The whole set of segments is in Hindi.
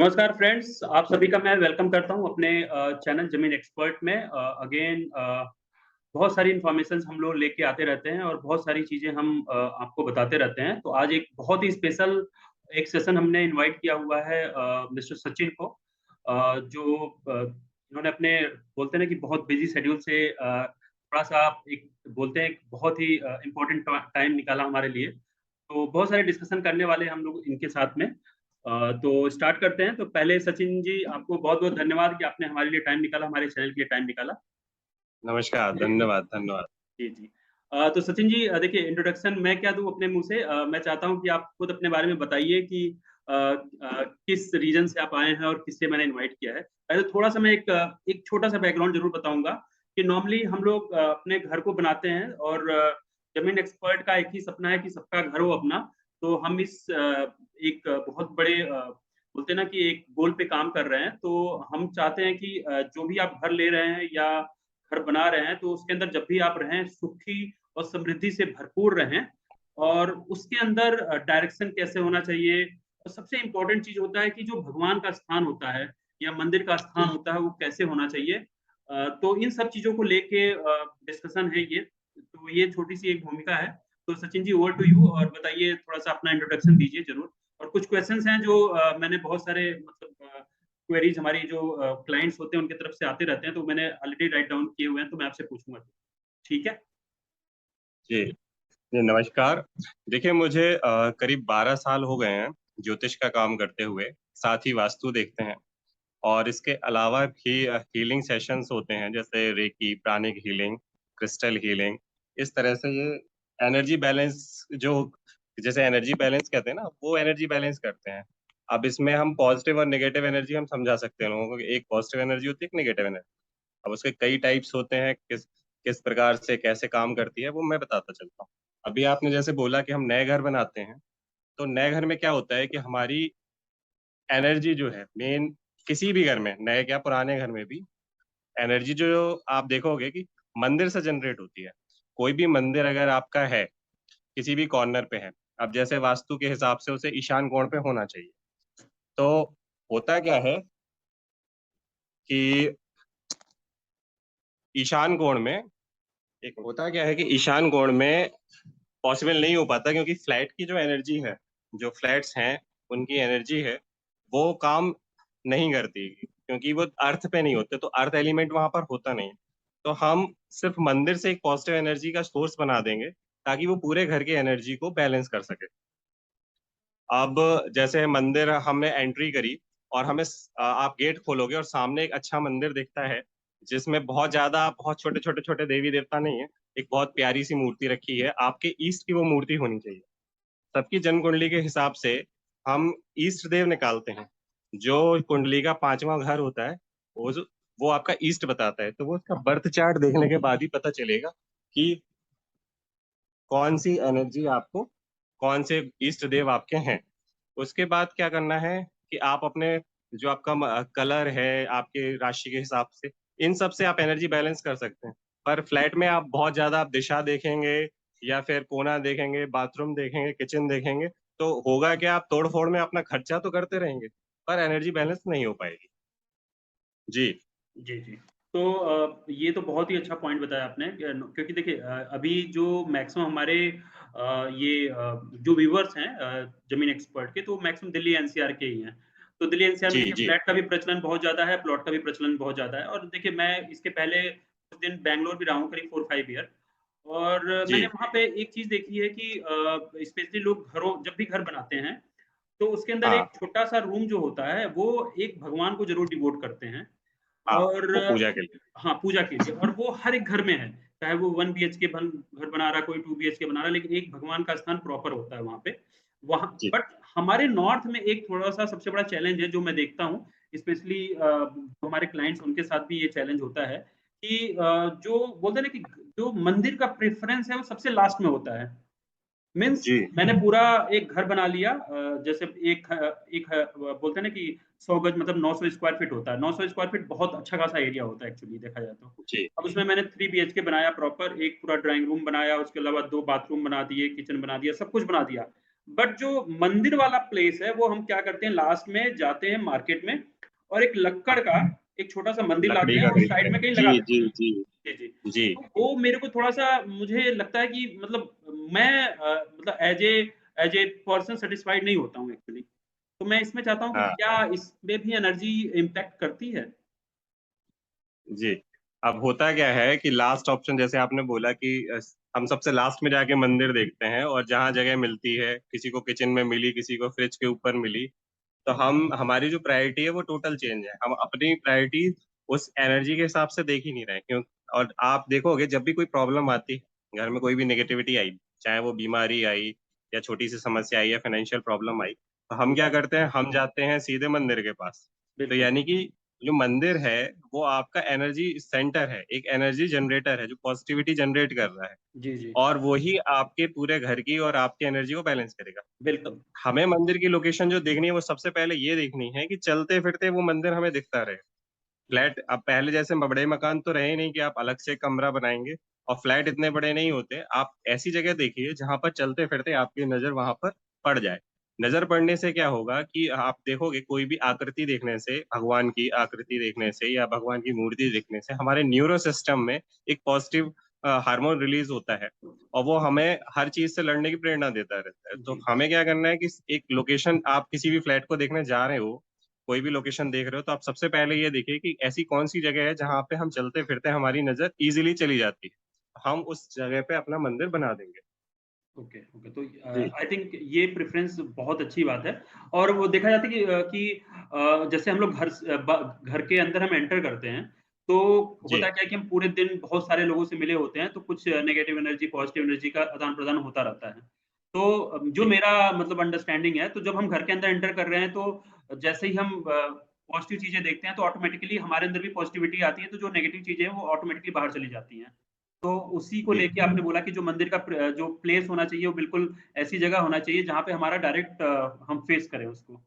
नमस्कार फ्रेंड्स, आप सभी का मैं वेलकम करता हूं अपने चैनल जमीन एक्सपर्ट में। अगेन बहुत सारी इन्फॉर्मेशंस हम लोग लेके आते रहते हैं और बहुत सारी चीजें हम आपको बताते रहते हैं। तो आज एक बहुत ही स्पेशल एक सेशन हमने इनवाइट किया हुआ है मिस्टर सचिन को, जो इन्होंने अपने बोलते हैं ना कि बहुत बिजी शेड्यूल से थोड़ा सा एक बोलते हैं बहुत ही इम्पोर्टेंट टाइम निकाला हमारे लिए। तो बहुत सारे डिस्कशन करने वाले हैं हम लोग इनके साथ में। तो स्टार्ट करते हैं। तो पहले सचिन जी, आपको बहुत-बहुत धन्यवाद कि आपने हमारे लिए टाइम निकाला, हमारे चैनल के लिए टाइम निकाला। नमस्कार, धन्यवाद, धन्यवाद। जी, जी। तो सचिन जी, देखिए इंट्रोडक्शन मैं क्या दूँ अपने मुँह से। मैं चाहता हूँ कि आप खुद अपने बारे में बताइए कि किस रीजन से आप आए हैं और किससे मैंने इनवाइट किया है। पहले थोड़ा-सा मैं एक छोटा-सा बैकग्राउंड ज़रूर बताऊँगा कि नॉर्मली हम लोग अपने घर को बनाते हैं और जमीन एक्सपर्ट का एक ही सपना है कि सबका घर हो अपना। तो हम एक बहुत बड़े बोलते हैं ना कि एक गोल पे काम कर रहे हैं। तो हम चाहते हैं कि जो भी आप घर ले रहे हैं या घर बना रहे हैं, तो उसके अंदर जब भी आप रहें, सुखी और समृद्धि से भरपूर रहें। और उसके अंदर डायरेक्शन कैसे होना चाहिए, और सबसे इम्पोर्टेंट चीज़ होता है कि जो भगवान का स्थान होता है या मंदिर का स्थान होता है, वो कैसे होना चाहिए। तो इन सब चीज़ों को लेके डिस्कशन है ये। तो ये छोटी-सी एक भूमिका है। तो Sachin ji, over to you, और बताइए, थोड़ा-सा अपना इंट्रोडक्शन दीजिए ज़रूर। और कुछ क्वेश्चन्स हैं जो मैंने बहुत सारे मतलब क्वेरीज़ हमारी जो क्लाइंट्स होते हैं उनकी तरफ से आते रहते हैं, तो मैंने ऑलरेडी राइट डाउन किए हुए हैं, तो मैं आपसे पूछूँगा। ठीक है? जी, जी, नमस्कार। देखिए मुझे करीब 12 साल हो गए हैं ज्योतिष का काम करते हुए, साथ ही वास्तु देखते हैं और इसके अलावा भी हीलिंग सेशंस होते हैं जैसे recce, pranic healing, crystal healing. इस तरह से ये एनर्जी बैलेंस जो जैसे एनर्जी बैलेंस कहते हैं ना, वो एनर्जी बैलेंस करते हैं। अब इसमें हम पॉजिटिव और नेगेटिव एनर्जी हम समझा सकते हैं लोगों को कि एक पॉजिटिव एनर्जी होती है, एक नेगेटिव एनर्जी। अब उसके कई टाइप्स होते हैं, किस किस प्रकार से कैसे काम करती है वो मैं बताता चलता हूँ। अभी आपने जैसे बोला कि हम नए घर बनाते हैं, तो नए घर में क्या होता है कि हमारी एनर्जी जो है मेन किसी भी घर में, नए क्या पुराने घर में भी एनर्जी जो आप देखोगे कि मंदिर से जनरेट होती है। कोई भी मंदिर अगर आपका है, किसी भी कॉर्नर पे है, अब जैसे वास्तु के हिसाब से उसे ईशान कोण पे होना चाहिए। तो होता क्या है कि ईशान कोण में एक होता क्या है कि ईशान कोण में पॉसिबल नहीं हो पाता क्योंकि फ्लैट की जो एनर्जी है, जो फ्लैट्स हैं, उनकी एनर्जी है, वो काम नहीं करती क्योंकि वो अर्थ पे नहीं होते, तो अर्थ एलिमेंट वहां पर होता नहीं। तो हम सिर्फ मंदिर से एक पॉजिटिव एनर्जी का सोर्स बना देंगे ताकि वो पूरे घर की एनर्जी को बैलेंस कर सके। अब जैसे मंदिर हमने एंट्री करी और आप गेट खोलोगे और सामने एक अच्छा मंदिर दिखता है जिसमें बहुत छोटे छोटे छोटे देवी देवता नहीं है, एक बहुत प्यारी सी मूर्ति रखी है, आपके ईस्ट की वो मूर्ति होनी चाहिए। सबकी जन्म कुंडली के हिसाब से हम ईस्ट देव निकालते हैं। जो कुंडली का 5वां घर होता है, वो आपका ईस्ट बताता है, तो वो उसका बर्थ चार्ट देखने के बाद ही पता चलेगा कि कौन सी एनर्जी आपको, कौन से ईष्ट देव आपके हैं। उसके बाद क्या करना है कि आप अपने जो आपका कलर है, आपके राशि के हिसाब से, इन सब से आप एनर्जी बैलेंस कर सकते हैं। पर फ्लैट में आप बहुत ज्यादा आप दिशा देखेंगे या फिर कोना देखेंगे, बाथरूम देखेंगे, किचन देखेंगे, तो होगा क्या, आप तोड़ फोड़ में अपना खर्चा तो करते रहेंगे पर एनर्जी बैलेंस नहीं हो पाएगी। जी। जी, जी। तो ये तो बहुत ही अच्छा पॉइंट बताया आपने, क्योंकि देखिए अभी जो मैक्सिमम हमारे जो व्यूअर्स हैं ज़मीन एक्सपर्ट के, तो मैक्सिमम दिल्ली एनसीआर के ही हैं। तो दिल्ली एनसीआर में जी। देखिए जी। फ्लैट का भी प्रचलन बहुत ज़्यादा है, प्लॉट का भी प्रचलन बहुत ज़्यादा है। और देखिए मैं इसके पहले कुछ दिन बैंगलोर भी रहा हूँ, करीब 4-5 ईयर। और मैंने जी। वहाँ पे एक चीज़ देखी है कि स्पेशली लोग जब भी घर बनाते हैं, तो उसके अंदर हाँ। एक छोटा-सा रूम जो होता है, वो एक भगवान को ज़रूर डिवोट करते हैं। हाँ, और वो पूजा के लिए। हाँ, पूजा के लिए, और वो हर एक घर में है। चाहे वो 1 बीएचके घर बना रहा है, कोई 2 बीएचके बना रहा है, लेकिन एक भगवान का स्थान प्रॉपर होता है वहाँ पे। वहाँ जी। बट हमारे नॉर्थ में एक थोड़ा-सा सबसे बड़ा चैलेंज है जो मैं देखता हूँ, स्पेशली जो हमारे क्लाइंट्स उनके साथ भी ये चैलेंज होता है कि जो बोलते हैं ना कि जो मंदिर का प्रेफ़रेंस है वो सबसे लास्ट में होता है। मीन्स जी। मैंने पूरा एक घर बना लिया, जैसे बोलते हैं ना कि 100 गज मतलब 900 स्क्वायर फीट होता है। 900 स्क्वायर फीट बहुत अच्छा खासा एरिया होता है एक्चुअली देखा जाए तो। जी। अब उसमें मैंने 3 बीएचके बनाया प्रॉपर, एक पूरा ड्राइंग रूम बनाया, उसके अलावा 2 बाथरूम बना दिए, किचन बना दिया, सब कुछ बना दिया। बट जो मंदिर वाला प्लेस है वो हम क्या करते हैं, लास्ट में जाते हैं मार्केट में और एक लक्कड़ का एक छोटा सा मंदिर लकड़ी लाते हैं का और खरीदते साइड में हैं। कहीं जी लगा देते जी हैं। जी जी, जी। जी तो वो मेरे को थोड़ा-सा मुझे लगता है कि मतलब मैं मतलब एज़ ए पर्सन सैटिस्फाइड नहीं होता हूँ एक्चुअली। तो मैं इसमें चाहता हूँ कि हाँ क्या इसमें भी एनर्जी इम्पैक्ट करती है? जी। अब होता क्या है कि लास्ट ऑप्शन जैसे आपने बोला कि हम सबसे लास्ट में जाके मंदिर देखते हैं और जहाँ जगह मिलती है, किसी को किचन में मिली, किसी को फ्रिज के ऊपर मिली, तो हम हमारी जो प्रायोरिटी है वो टोटल चेंज है। हम अपनी प्रायोरिटी उस एनर्जी के हिसाब से देख ही नहीं रहे हैं क्यों। और आप देखोगे जब भी कोई प्रॉब्लम आती है, घर में कोई भी नेगेटिविटी आई, चाहे वो बीमारी आई या छोटी सी समस्या आई या फाइनेंशियल प्रॉब्लम आई, तो हम जी, क्या करते हैं, हम जाते हैं सीधे मंदिर के पास। तो बिल्कुल। यानी कि जो मंदिर है वो आपका एनर्जी सेंटर है, एक एनर्जी जनरेटर है जो पॉजिटिविटी जनरेट कर रहा है जी, जी। और वही आपके पूरे घर की और आपकी एनर्जी को बैलेंस करेगा। तो बिल्कुल। हमें मंदिर की लोकेशन जो देखनी है वो सबसे पहले ये देखनी है कि चलते-फिरते वो मंदिर हमें दिखता रहे। जी, फ्लैट अब पहले जैसे बड़े मकान तो रहे नहीं कि आप अलग से कमरा बनाएँगे और फ्लैट इतने बड़े नहीं होते। आप ऐसी जगह देखिए जहाँ पर चलते-फिरते आपकी नज़र वहाँ पर पड़ जाए। नज़र पड़ने से क्या होगा कि आप देखोगे कोई भी आकृति देखने से, भगवान की आकृति देखने से या भगवान की मूर्ति देखने से हमारे न्यूरो सिस्टम में एक पॉज़िटिव हार्मोन रिलीज़ होता है और वो हमें हर चीज़ से लड़ने की प्रेरणा देता रहता है। तो जी। हमें क्या करना है कि एक लोकेशन आप किसी भी फ्लैट को देखने जा रहे हो, कोई भी लोकेशन देख रहे हो तो आप सबसे पहले ये देखिए कि ऐसी कौन-सी जगह है जहाँ पे हम चलते-फिरते हमारी नज़र ईज़िली चली जाती है। हम उस जगह पे अपना मंदिर बना देंगे। Okay, okay. तो जी, आई थिंक ये प्रेफ़रेंस बहुत अच्छी बात है और वो देखा जाता है कि जैसे हम लोग घर के अंदर हम एंटर करते हैं, तो जी, होता क्या है कि हम पूरे दिन बहुत सारे लोगों से मिले होते हैं, तो कुछ नेगेटिव एनर्जी, पॉज़िटिव एनर्जी का आदान-प्रदान होता रहता है। तो जो जी, मेरा मतलब अंडरस्टैंडिंग है, तो जब हम घर के अंदर एंटर कर रहे हैं, तो जैसे ही हम पॉज़िटिव चीज़ें देखते हैं, तो ऑटोमैटिकली हमारे अंदर भी पॉज़िटिविटी आती है, तो जो नेगेटिव चीज़ें हैं, वो ऑटोमैटिकली बाहर चली जाती हैं। तो उसी को जी, लेके आपने बोला कि जो मंदिर का जो प्लेस होना चाहिए वो बिल्कुल ऐसी जगह होना चाहिए जहाँ पे हमारा डायरेक्ट हम फेस करें उसको।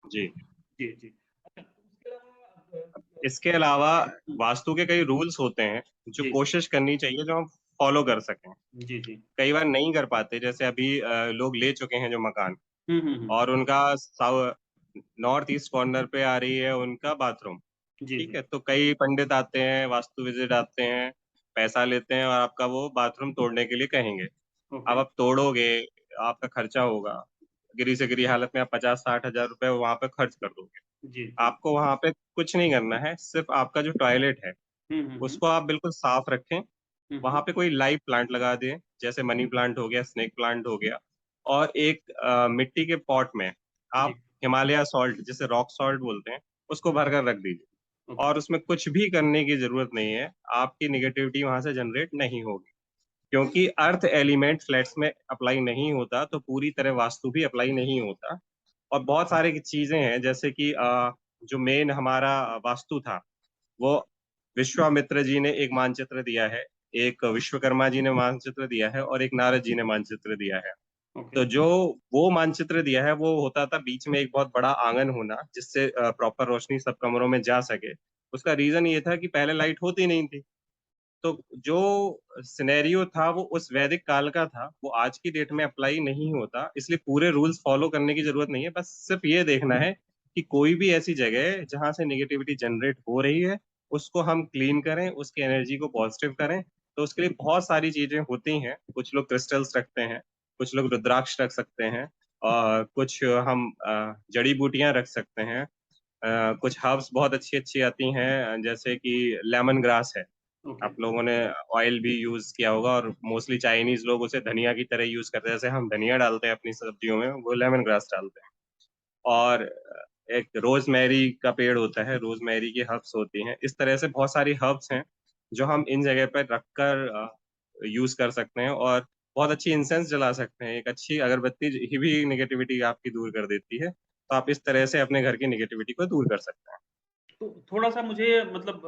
जी। जी, जी। अच्छा उसके अलावा इसके अलावा हुँ, वास्तु के कई रूल्स होते हैं, जो जी, कोशिश करनी चाहिए जो हम फॉलो कर सकें। जी, जी। कई बार नहीं कर पाते जैसे अभी लोग ले चुके हैं जो मकान हुँ, हुँ, हुँ। और उनका नॉर्थ ईस्ट कॉर्नर पे आ रही है उनका बाथरूम। जी, ठीक जी। है? तो कई पंडित आते हैं, वास्तु विज़िट आते हैं, पैसा लेते हैं और आपका वो बाथरूम तोड़ने के लिए कहेंगे। अब ओके। आप तोड़ोगे, आपका खर्चा होगा। गिरी से गिरी हालत में आप 50-60 हज़ार रुपए वहाँ पे खर्च कर दोगे। जी, जी। आपको वहाँ पे कुछ नहीं करना है, सिर्फ़ आपका जो टॉयलेट है, हुँ, हुँ, हुँ। उसको आप बिल्कुल साफ़ रखें। हुँ, वहाँ हुँ। पे कोई लाइव प्लांट लगा दें, जैसे मनी प्लांट हो गया, स्नेक प्लांट हो गया और एक मिट्टी के पॉट में जी, आप हिमालय सॉल्ट जिसे रॉक सॉल्ट बोलते हैं, उसको भर कर रख दीजिए ओके। और उसमें कुछ भी करने की ज़रूरत नहीं है, आपकी नेगेटिविटी वहाँ से जनरेट नहीं होगी। क्योंकि अर्थ एलिमेंट फ्लैट्स में अप्लाई नहीं होता, तो पूरी तरह वास्तु भी अप्लाई नहीं होता और बहुत सारी चीज़ें हैं जैसे कि जो मेन हमारा वास्तु था, वो विश्वामित्र जी ने एक मानचित्र दिया है, एक विश्वकर्मा जी ने मानचित्र दिया है और एक नारद जी ने मानचित्र दिया है। ओके। तो जो वो मानचित्र दिया है, वो होता था बीच में एक बहुत बड़ा आँगन होना, जिससे प्रॉपर रोशनी सब कमरों में जा सके। उसका रीज़न ये था कि पहले लाइट होती नहीं थी। तो जो सिनेरियो था वो उस वैदिक काल का था, वो आज की डेट में अप्लाई नहीं होता, इसलिए पूरे रूल्स फॉलो करने की ज़रूरत नहीं है, बस सिर्फ़ ये देखना है कि कोई भी ऐसी जगह है जहाँ से नेगेटिविटी जनरेट हो रही है, उसको हम क्लीन करें, उसकी एनर्जी को पॉज़िटिव करें। तो उसके लिए बहुत सारी चीज़ें होती हैं, कुछ लोग क्रिस्टल्स रखते हैं, कुछ लोग रुद्राक्ष रख सकते हैं कुछ हम जड़ी-बूटियाँ रख सकते हैं। कुछ हर्ब्स बहुत अच्छी-अच्छी आती हैं, जैसे कि लेमन ग्रास है। ओके। आप लोगों ने ऑयल भी यूज़ किया होगा और मोस्टली चाइनीज़ लोग उसे धनिया की तरह यूज़ करते हैं। जैसे हम धनिया डालते हैं अपनी सब्जियों में, वो लेमन ग्रास डालते हैं। और एक रोज़मेरी का पेड़ होता है, रोज़मेरी की हर्ब्स होती हैं। इस तरह से बहुत सारी हर्ब्स हैं, जो हम इन जगह पे रखकर यूज़ कर सकते हैं और बहुत अच्छी इंसेंस जला सकते हैं। एक अच्छी अगरबत्ती ही भी नेगेटिविटी आपकी दूर कर देती है। तो आप इस तरह से अपने घर की नेगेटिविटी को दूर कर सकते हैं। तो थोड़ा-सा मुझे मतलब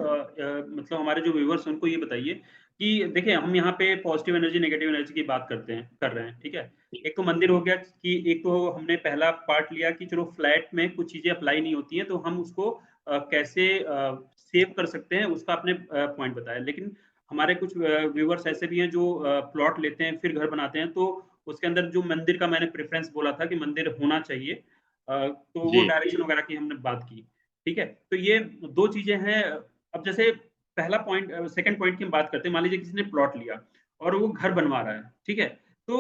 मतलब हमारे जो व्यूअर्स हैं उनको ये बताइए कि देखिए हम यहाँ पे पॉजिटिव एनर्जी, नेगेटिव एनर्जी की बात कर रहे हैं, ठीक है? एक तो मंदिर हो गया कि एक तो हमने पहला पार्ट लिया कि चलो फ्लैट में कुछ चीज़ें अप्लाई नहीं होती हैं, तो हम उसको कैसे सेव कर सकते हैं उसका आपने पॉइंट बताया। लेकिन हमारे कुछ व्यूअर्स ऐसे भी हैं जो प्लॉट लेते हैं, फिर घर बनाते हैं, तो उसके अंदर जो मंदिर का मैंने प्रेफ़रेंस बोला था कि मंदिर होना चाहिए, तो वो जी, डायरेक्शन वगैरह की हमने बात की, ठीक है? तो ये 2 चीज़ें हैं। अब जैसे पहला पॉइंट, सेकंड पॉइंट की हम बात करते हैं। मान लीजिए किसी ने प्लॉट लिया और वो घर बनवा रहा है, ठीक है?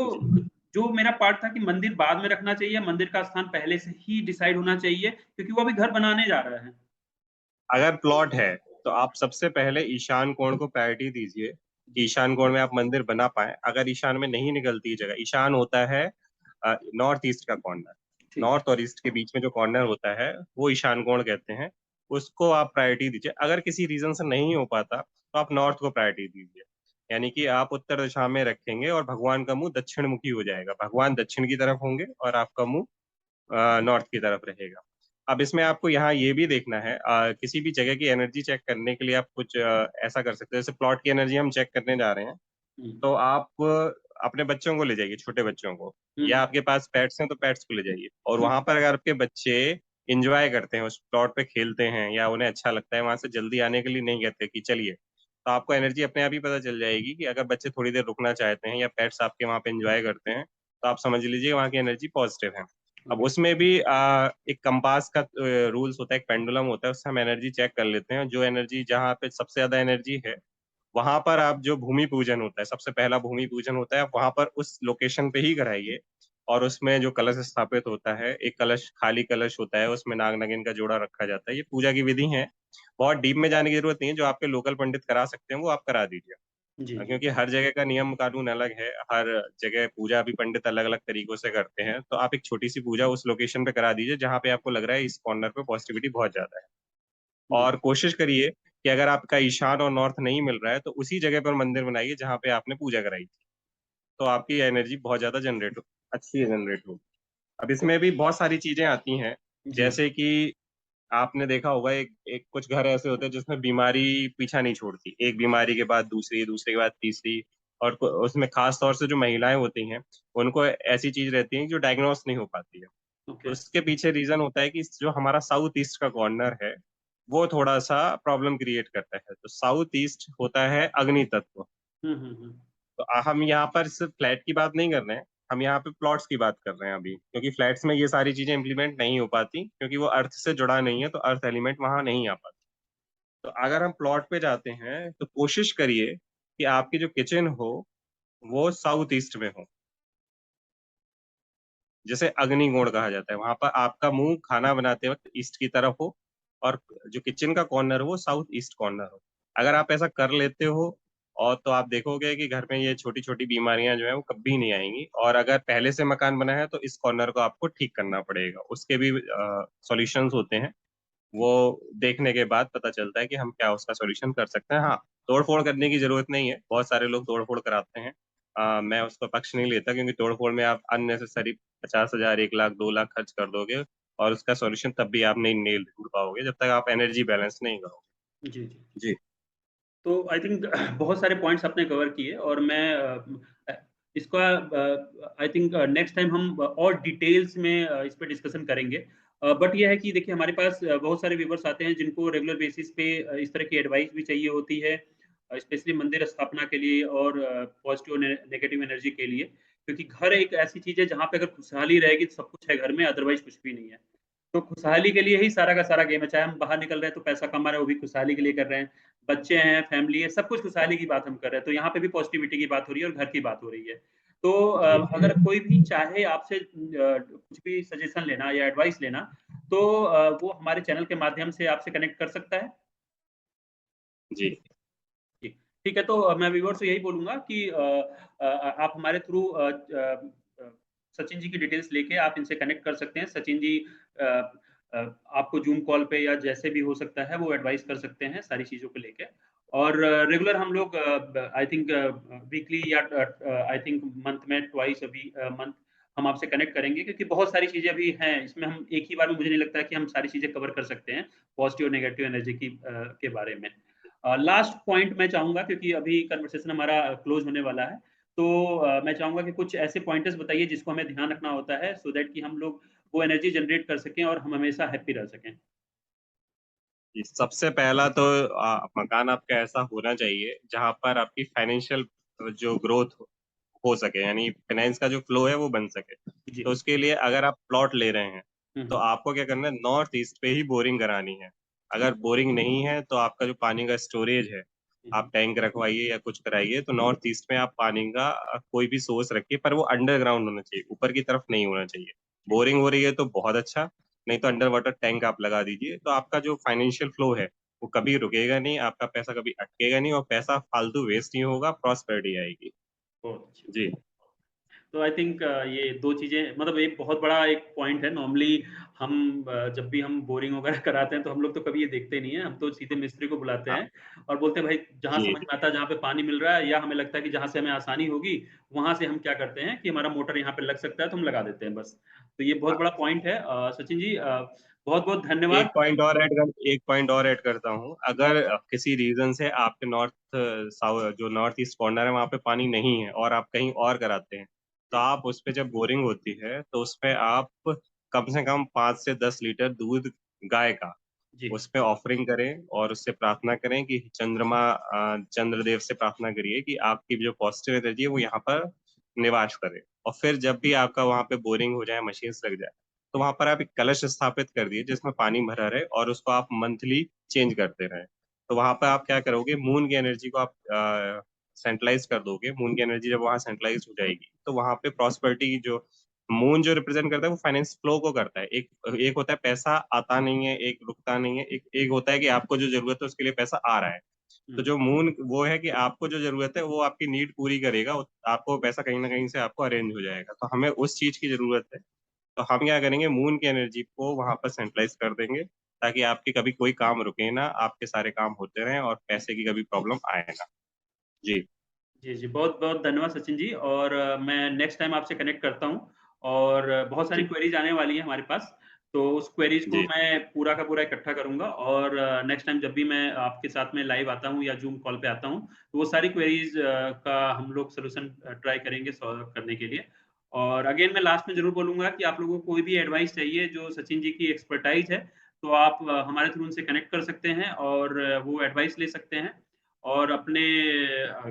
जी। तो जो मेरा पार्ट था कि मंदिर बाद में रखना चाहिए, मंदिर का स्थान पहले से ही डिसाइड होना चाहिए, क्योंकि वो अभी घर बनाने जा रहा है। अगर प्लॉट है, तो आप सबसे पहले ईशान कोण को प्रायोरिटी दीजिए, कि जी, ईशान कोण में आप मंदिर बना पाएँ। अगर ईशान में नहीं निकलती जगह, ईशान होता है नॉर्थ ईस्ट का कॉर्नर। ठीक है। नॉर्थ और ईस्ट के बीच में जो कॉर्नर होता है, वो ईशान कोण कहते हैं। उसको आप प्रायोरिटी दीजिए। अगर किसी रीज़न से नहीं हो पाता, तो आप नॉर्थ को प्रायोरिटी दीजिए। यानी कि आप उत्तर दिशा में रखेंगे और भगवान का मुँह दक्षिणमुखी हो जाएगा। भगवान दक्षिण की तरफ होंगे और आपका मुँह नॉर्थ की तरफ रहेगा। अब इसमें आपको यहाँ ये भी देखना है, किसी भी जगह की एनर्जी चेक करने के लिए आप कुछ ऐसा कर सकते हैं, जैसे प्लॉट की एनर्जी हम चेक करने जा रहे हैं, हुँ, तो आप अपने बच्चों को ले जाइए, छोटे बच्चों को, हुँ, या आपके पास पेट्स हैं तो पेट्स को ले जाइए, और हुँ, वहाँ पर अगर आपके बच्चे एन्जॉय करते हैं, उस प्लॉट पे खेलते हैं या उन्हें अच्छा लगता है, वहाँ से जल्दी आने के लिए नहीं कहते कि चलिए, तो आपको एनर्जी अपने आप ही पता चल जाएगी कि अगर बच्चे थोड़ी देर रुकना चाहते हैं या पेट्स आपके वहाँ पे एन्जॉय करते हैं, तो आप समझ लीजिए वहाँ की एनर्जी पॉजिटिव है। अब ओके। उसमें भी एक कंपास का रूल्स होता है, एक पेंडुलम होता है, उससे हम एनर्जी चेक कर लेते हैं, जो एनर्जी जहाँ पे सबसे ज़्यादा एनर्जी है, वहाँ पर आप जो भूमि पूजन होता है, सबसे पहला भूमि पूजन होता है, आप वहाँ पर उस लोकेशन पे ही कराइए, और उसमें जो कलश स्थापित होता है, एक कलश खाली कलश होता है, उसमें नाग-नागिन का जोड़ा रखा जाता है। ये पूजा की विधि है, बहुत डीप में जाने की ज़रूरत नहीं है, जो आपके लोकल पंडित करा सकते हैं, वो आप करा दीजिए। जी, जी। क्योंकि हर जगह का नियम कानून अलग है, हर जगह पूजा भी पंडित अलग-अलग तरीकों से करते हैं, तो आप एक छोटी-सी पूजा उस लोकेशन पे करा दीजिए, जहाँ पे आपको लग रहा है इस कॉर्नर पे पॉजिटिविटी बहुत ज़्यादा है। हुँ, और कोशिश करिए कि अगर आपका ईशान और नॉर्थ नहीं मिल रहा है, तो उसी जगह पर मंदिर बनाइए जहाँ पे आपने पूजा कराई थी। तो आपकी एनर्जी बहुत ज़्यादा अच्छी जनरेट होगी। अब तो इसमें भी बहुत सारी चीज़ें आती हैं, जी, जैसे कि आपने देखा होगा एक एक कुछ घर ऐसे होते हैं जिसमें बीमारी पीछा नहीं छोड़ती। एक बीमारी के बाद दूसरी, दूसरे के बाद तीसरी, और क उसमें ख़ास तौर से जो महिलाएँ होती हैं, उनको ऐसी चीज़ रहती है जो डायग्नोस नहीं हो पाती है। ओके। उसके पीछे रीज़न होता है कि जो हमारा साउथ ईस्ट का कॉर्नर है, वो थोड़ा-सा प्रॉब्लम क्रिएट करता है। तो साउथ ईस्ट होता है अग्नि तत्व। हुँ, हुँ, हुँ। तो हम यहाँ पर सिर्फ़ फ्लैट की बात नहीं कर रहे हैं, हम यहाँ पे प्लॉट्स की बात कर रहे हैं अभी। क्योंकि फ्लैट्स में ये सारी चीज़ें इम्प्लीमेंट नहीं हो पाती, क्योंकि वो अर्थ से जुड़ा नहीं है, तो अर्थ एलिमेंट वहाँ नहीं आ पाता। तो अगर हम प्लॉट पे जाते हैं, तो कोशिश करिए कि आपकी जो किचन हो, वो साउथ ईस्ट में हो। जिसे अग्निकोण कहा जाता है। वहाँ पर आपका मुँह खाना बनाते वक़्त ईस्ट की तरफ हो, और जो किचन का कॉर्नर हो वो साउथ ईस्ट कॉर्नर हो। अगर आप ऐसा कर लेते हो, और तो आप देखोगे कि घर में ये छोटी-छोटी बीमारियाँ जो हैं वो कभी नहीं आएँगी, और अगर पहले से मकान बना है तो इस कॉर्नर को आपको ठीक करना पड़ेगा। उसके भी सॉल्यूशंस होते हैं। वो देखने के बाद पता चलता है कि हम क्या उसका सॉल्यूशन कर सकते हैं। हाँ, तोड़-फोड़ करने की ज़रूरत नहीं है, बहुत सारे लोग तोड़-फोड़ कराते हैं। मैं उसका पक्ष नहीं लेता, क्योंकि तोड़-फोड़ में आप अननेसेसरी 50,000, 1 लाख, 2 लाख खर्च कर दोगे, और उसका सॉल्यूशन तब भी आप नहीं ढूँढ पाओगे, जब तक आप एनर्जी बैलेंस नहीं करोगे। जी, जी। जी, तो आई थिंक बहुत सारे पॉइंट्स आपने कवर किए और मैं इसका आई थिंक नेक्स्ट टाइम हम और डिटेल्स में इस पे डिस्कशन करेंगे। बट ये है कि देखिए हमारे पास बहुत सारे व्यूअर्स आते हैं जिनको रेगुलर बेसिस पे इस तरह की एडवाइस भी चाहिए होती है, स्पेशली मंदिर स्थापना के लिए और पॉजिटिव नेगेटिव एनर्जी के लिए। क्योंकि घर एक ऐसी चीज़ है जहाँ पे अगर खुशहाली रहेगी तो सब कुछ है घर में, अदरवाइज़ कुछ भी नहीं है। तो खुशहाली के लिए ही सारा का सारा गेम है, चाहे हम बाहर निकल रहे हैं तो पैसा कमा रहे हैं, वो भी खुशहाली के लिए कर रहे हैं। बच्चे हैं, फैमिली है, सब कुछ खुशहाली की बात हम कर रहे हैं। तो यहाँ पे भी पॉज़िटिविटी की बात हो रही है और घर की बात हो रही है। तो जी। अगर कोई भी चाहे आपसे कुछ भी सजेशन लेना या एडवाइस लेना, तो वो हमारे चैनल के माध्यम से आपसे कनेक्ट कर सकता है। जी। जी, ठीक है, तो मैं व्यूअर्स से यही बोलूँगा कि आप हमारे थ्रू सचिन जी की डिटेल्स लेके आप इनसे कनेक्ट कर सकते हैं। सचिन जी अ अ, आपको ज़ूम कॉल पे या जैसे भी हो सकता है वो एडवाइस कर सकते हैं सारी चीज़ों को लेके। और रेगुलर हम लोग आई थिंक वीकली या आई थिंक मंथ में ट्वाइस मंथ हम आपसे कनेक्ट करेंगे, क्योंकि बहुत सारी चीज़ें अभी हैं, इसमें हम एक ही बार में मुझे नहीं लगता है कि हम सारी चीज़ें कवर कर सकते हैं, पॉज़िटिव और नेगेटिव एनर्जी के बारे में। लास्ट पॉइंट मैं चाहूँगा, क्योंकि अभी कन्वर्सेशन हमारा क्लोज़ होने वाला है। तो मैं चाहूँगा कि कुछ ऐसे पॉइंटर्स बताइए जिसको हमें ध्यान रखना होता है सो दैट कि हम लोग वो एनर्जी जनरेट कर सकें और हम हमेशा हैप्पी रह सकें। जी, सबसे पहला तो मकान आपका ऐसा होना चाहिए, जहाँ पर आपकी फाइनेंशियल जो ग्रोथ हो, हो सके, यानी फाइनेंस का जो फ्लो है वो बन सके। जी। तो उसके लिए अगर आप प्लॉट ले रहे हैं तो हम्म। आपको क्या करना है, नॉर्थ ईस्ट पे ही बोरिंग करानी है। अगर बोरिंग नहीं है तो आपका जो पानी का स्टोरेज है, आप टैंक रखवाइए या कुछ कराइए, तो नॉर्थ ईस्ट में आप पानी का कोई भी सोर्स रखिए, पर वो अंडरग्राउंड होना चाहिए, ऊपर की तरफ नहीं होना चाहिए। बोरिंग हो रही है तो बहुत अच्छा, नहीं तो अंडर वाटर टैंक आप लगा दीजिए, तो आपका जो फाइनेंशियल फ्लो है वो कभी रुकेगा नहीं, आपका पैसा कभी अटकेगा नहीं और पैसा फालतू वेस्ट नहीं होगा, प्रॉस्पेरिटी आएगी। बहुत अच्छी। जी। तो आई थिंक ये 2 चीज़ें मतलब एक बहुत बड़ा एक पॉइंट है। नॉर्मली हम जब भी हम बोरिंग वगैरह कराते हैं तो हम लोग तो कभी ये देखते नहीं है। हम तो सीधे मिस्त्री को बुलाते हाँ। हैं और बोलते हैं भाई जहाँ जी, समझ जी। में आता है जहाँ पे पानी मिल रहा है या हमें लगता है कि जहाँ से हमें आसानी होगी, वहाँ से हम क्या करते हैं कि हमारा मोटर यहाँ पे लग सकता है तो हम लगा देते हैं बस। तो ये बहुत हाँ। बड़ा पॉइंट है। सचिन जी बहुत-बहुत एक धन्यवाद। पॉइंट और ऐड करता हूँ। अगर किसी रीज़न से आपके जो नॉर्थ ईस्ट कॉर्नर है वहाँ पे पानी नहीं है और आप कहीं और कराते हैं, तो जी, आप उसपे जब बोरिंग होती है तो उसपे आप कम से कम 5 से 10 लीटर दूध गाय का जी। उसपे ऑफरिंग करें और उससे प्रार्थना करें कि चंद्रदेव से प्रार्थना करिए कि आपकी जो पॉजिटिव एनर्जी है वो यहाँ पर निवास करे। और फिर जब भी आपका वहाँ पे बोरिंग हो जाए, मशीन्स लग जाए, तो वहाँ पर आप एक कलश स्थापित कर दिए जिसमें पानी भरा रहे और उसको आप मंथली चेंज करते रहें। तो वहाँ पे आप क्या करोगे, मून की एनर्जी को आप सेंट्रलाइज कर दोगे। मून की एनर्जी जब वहाँ सेंट्रलाइज हो जाएगी तो वहाँ पे प्रॉस्पेरिटी की जो मून जो रिप्रेजेंट करता है वो फाइनेंस फ्लो को करता है। एक एक होता है पैसा आता नहीं है, एक रुकता नहीं है, एक एक होता है कि आपको जो जरूरत है उसके लिए पैसा आ रहा है। तो हुँ, जो मून वो है कि आपको जो जरूरत है वो आपकी नीड पूरी करेगा, आपको पैसा कहीं ना कहीं से आपको अरेंज हो जाएगा। तो हमें उस चीज की जरूरत है, तो हम क्या करेंगे, मून की एनर्जी को वहां पर सेंट्रलाइज कर देंगे ताकि आपके कभी कोई काम रुके ना, आपके सारे काम होते रहें और पैसे की कभी प्रॉब्लम आए ना। जी। जी, जी। बहुत-बहुत धन्यवाद सचिन जी और मैं नेक्स्ट टाइम आपसे कनेक्ट करता हूँ और बहुत सारी जी। क्वेरीज़ आने वाली हैं हमारे पास, तो उस क्वेरीज़ को जी। मैं पूरा का पूरा इकट्ठा करूँगा और नेक्स्ट टाइम जब भी मैं आपके साथ में लाइव आता हूँ या ज़ूम कॉल पे आता हूँ, तो वो सारी क्वेरीज़ का हम लोग सॉल्यूशन ट्राई करेंगे सॉल्व करने के लिए। और अगेन मैं लास्ट में ज़रूर बोलूँगा कि आप लोगों को कोई भी एडवाइस चाहिए जो सचिन जी की एक्सपर्टाइज़ है, तो आप हमारे थ्रू उनसे कनेक्ट कर सकते हैं और वो एडवाइस ले सकते हैं और अपने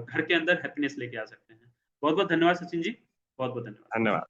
घर के अंदर हैप्पीनेस लेके आ सकते हैं। बहुत-बहुत धन्यवाद सचिन जी। बहुत-बहुत धन्यवाद। धन्यवाद।